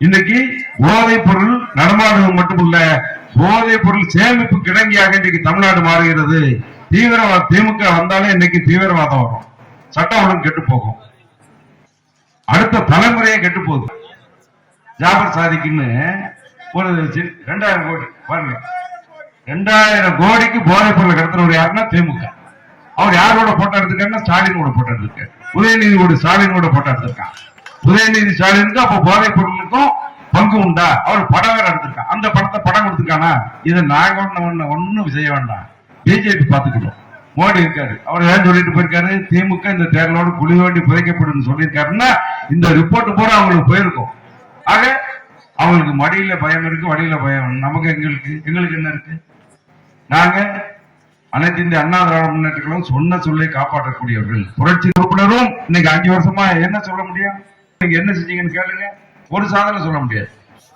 இன்னைக்கு போதைப் பொருள் நடமாடுவது மட்டுமல்ல, போதைப் பொருள் சேமிப்பு கிடங்கியாக இன்னைக்கு தமிழ்நாடு மாறுகிறது. தீவிரவாத திமுக வந்தாலே இன்னைக்கு தீவிரவாதம் வரும், சட்டம் ஒழுங்கு கெட்டு போகும், அடுத்த தலைமுறையே கெட்டு போகுது. ஜாபர் சாதிக்குன்னு ஒரு 2000 கோடி பாருங்க, 2000 கோடிக்கு போதைப் பொருள் கடத்தினவர் யாருன்னா திமுக. அவர் யாரோட போட்டோ எடுத்திருக்காருன்னா ஸ்டாலினோட போட்டோ எடுத்திருக்காரு, உதயநிதியோட ஸ்டாலினோட போட்டோ எடுத்திருக்கான். உதயநிதி ஸ்டாலினுக்கு அப்ப போதைப் பொருளுக்கும் பங்கு உண்டா? அவர் படம் வேற எடுத்திருக்கான், அந்த படத்தை படம் கொடுத்திருக்கானா? இதை நாங்க ஒண்ணும் செய்ய வேண்டாம், பிஜேபி பாத்துக்கிட்டோம். மோடி இருக்காரு, அவர் ஏன் சொல்லிட்டு போயிருக்காரு, திமுக இந்த தேர்தலோடு குழி வேண்டி புதைக்கப்படும் சொல்லியிருக்காருன்னா இந்த ரிப்போர்ட் பூரா அவங்களுக்கு போயிருக்கும். ஆக அவங்களுக்கு மடியில பயம் இருக்கு, வடியில பயம். நமக்கு எங்களுக்கு என்ன இருக்கு? நாங்க அனைத்து இந்திய அண்ணா திராவிட முன்னேற்ற கழகம் சொன்ன சொல்லை காப்பாற்றக்கூடியவர்கள். புரட்சி உறுப்பினரும் இன்னைக்கு 5 வருஷமா என்ன சொல்ல முடியும்? நீங்க என்ன செஞ்சீங்கன்னு கேளுங்க, ஒரு சாதனை சொல்ல முடியாது.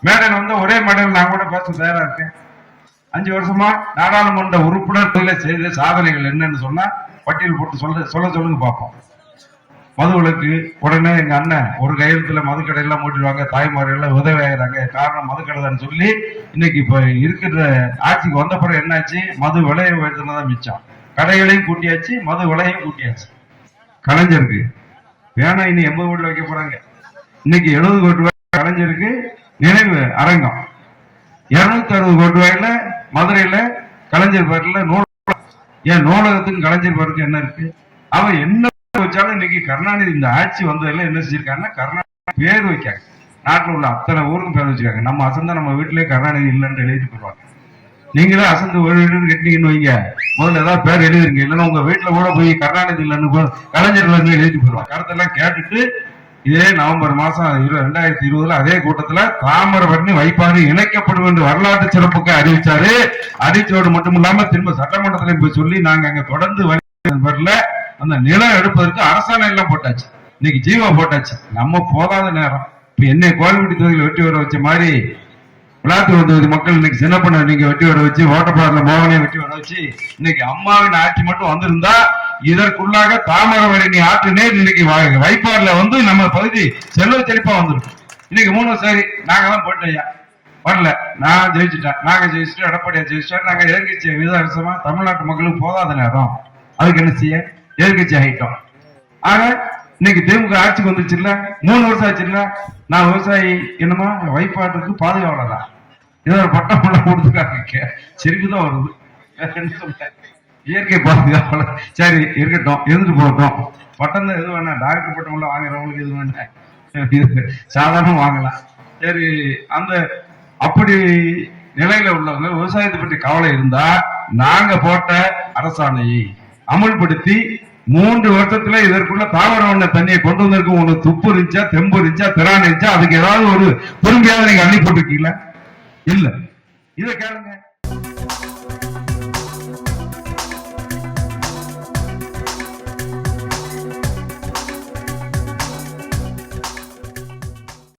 மேடையில் வந்து ஒரே மேடையில் நான் கூட பேச தயாரா இருக்கேன். 5 வருஷமா நாடாளுமன்ற உறுப்பினர் செய்த சாதனைகள் என்னன்னு சொன்னா பட்டியல் போட்டு சொல்லுங்க பார்ப்போம். மது விலக்கு, உடனே எங்க அண்ணன் ஒரு கையெழுத்துல மதுக்கடை எல்லாம் மூட்டிடுவாங்க, தாய்மார்கள் எல்லாம் உதவி ஆகிறாங்க, காரணம் மதுக்கடை தான் சொல்லி இன்னைக்கு இப்ப இருக்கிற ஆட்சிக்கு வந்த பிறகு என்னாச்சு, மது விலையை உயர்த்தினதான் மிச்சம். கடைகளையும் கூட்டியாச்சு, மது விலையும் கூட்டியாச்சு. கலைஞருக்கு வேணா இனி 80 கோடி வைக்க போறாங்க. இன்னைக்கு 70 கோடி ரூபாய் கலைஞருக்கு நினைவு அரங்கம், 260 கோடி ரூபாயில மதுரையில கலைஞர் பேர்ல ஏன் நூலகத்துக்கு கலைஞர் பேருக்கு என்ன இருக்கு? அவன் என்ன வச்சாலும் இன்னைக்கு கருணாநிதி இந்த ஆட்சி வந்ததெல்லாம் என்ன செஞ்சிருக்காங்கன்னா கருணாநிதி பேர் வைக்காங்க, நாட்டில் உள்ள அத்தனை ஊருக்கும் பேர் வச்சிருக்காங்க. நம்ம அசந்தா நம்ம வீட்டிலேயே கருணாநிதி இல்லைன்னு எழுதிட்டு போடுவாங்க. நீங்களே அசந்து ஒரு வீடு கட்டினீங்கன்னு வைங்க, முதல்ல ஏதாவது பேர் எழுதிருங்க, இல்லைன்னா உங்க வீட்டுல கூட போய் கருணாநிதி இல்லைன்னு கலைஞர் இல்லைன்னு எழுதிட்டு போடுவாங்க. கருத்தெல்லாம் கேட்டுட்டு இதே நவம்பர் மாசம் 2020 அதே கூட்டத்துல தாமிரபரணி வைப்பாறு இணைக்கப்படும் என்று வரலாற்று சிறப்புக்கு அறிவிச்சாரு. அறிவிச்சோடு மட்டும் இல்லாம திரும்ப சட்டமன்றத்துல போய் சொல்லி நாங்க அங்க தொடர்ந்து வரல, அந்த நிலம் எடுப்பதற்கு அரசாணை எல்லாம் போட்டாச்சு, இன்னைக்கு ஜீவா போட்டாச்சு. நம்ம போதாத நேரம் இப்ப என்ன கோயில்பட்டி தொகுதியில் வெட்டி வர வச்ச மாதிரி விளாத்தூர் தொகுதி மக்கள் இன்னைக்கு சின்ன பண்ண நீங்க வெட்டி வர வச்சு, ஓட்டப்பாறையில மோகனை வெட்டி வர வச்சு, இன்னைக்கு அம்மாவின் ஆட்சி மட்டும் வந்திருந்தா இதற்குள்ளாக தாமிரபரணி ஆற்று நீர் இன்னைக்கு வைப்பாறுல வந்து நம்ம பகுதி செல்வ செழிப்பா வந்துருக்கும். இன்னைக்கு 3 சரி நாங்க தான் போட்டோம், வரல, நான் ஜெயிச்சுட்டேன், நாங்க ஜெயிச்சுட்டோம், எடப்பாடியா ஜெயிச்சுட்டோம், நாங்க எதிர்கட்சி விதாசமா தமிழ்நாட்டு மக்களுக்கு போதாத நேரம் அதுக்கு என்ன செய்ய எதிர்கட்சி ஆகிட்டோம். ஆக இன்னைக்கு திமுக ஆட்சிக்கு வந்துச்சு இல்ல, 3 வருஷம் ஆச்சு இல்ல. நான் விவசாயி என்னமா வைப்பாட்டுக்கு பாதுகாவலரா ஏதோ ஒரு பட்டம் கொடுத்துருக்காங்க, சிரிப்புதான் வருது. இயற்கை பாதுகாவலர் சரி இருக்கட்டும், இருந்துட்டு போகட்டும். பட்டம் தான் எது வேணா, டாக்டர் பட்டம் எல்லாம் வாங்குறவங்களுக்கு எது வேணா, சாதாரண வாங்கலாம். சரி, அந்த அப்படி நிலையில உள்ளவங்க விவசாயத்தை பற்றி கவலை இருந்தா நாங்க போட்ட அரசாணையை அமுல்படுத்தி 3 வருஷத்துல இதற்குள்ள தாவர தண்ணியை கொண்டு வந்திருக்கு. உங்களுக்கு துப்பு இருந்துச்சா, தெம்பு இருந்துச்சா, திராணி இருந்துச்சா, அதுக்கு ஏதாவது ஒரு பொறுமையாக நீங்க அள்ளி போட்டிருக்கீங்களா? இல்ல. இதை கேளுங்க.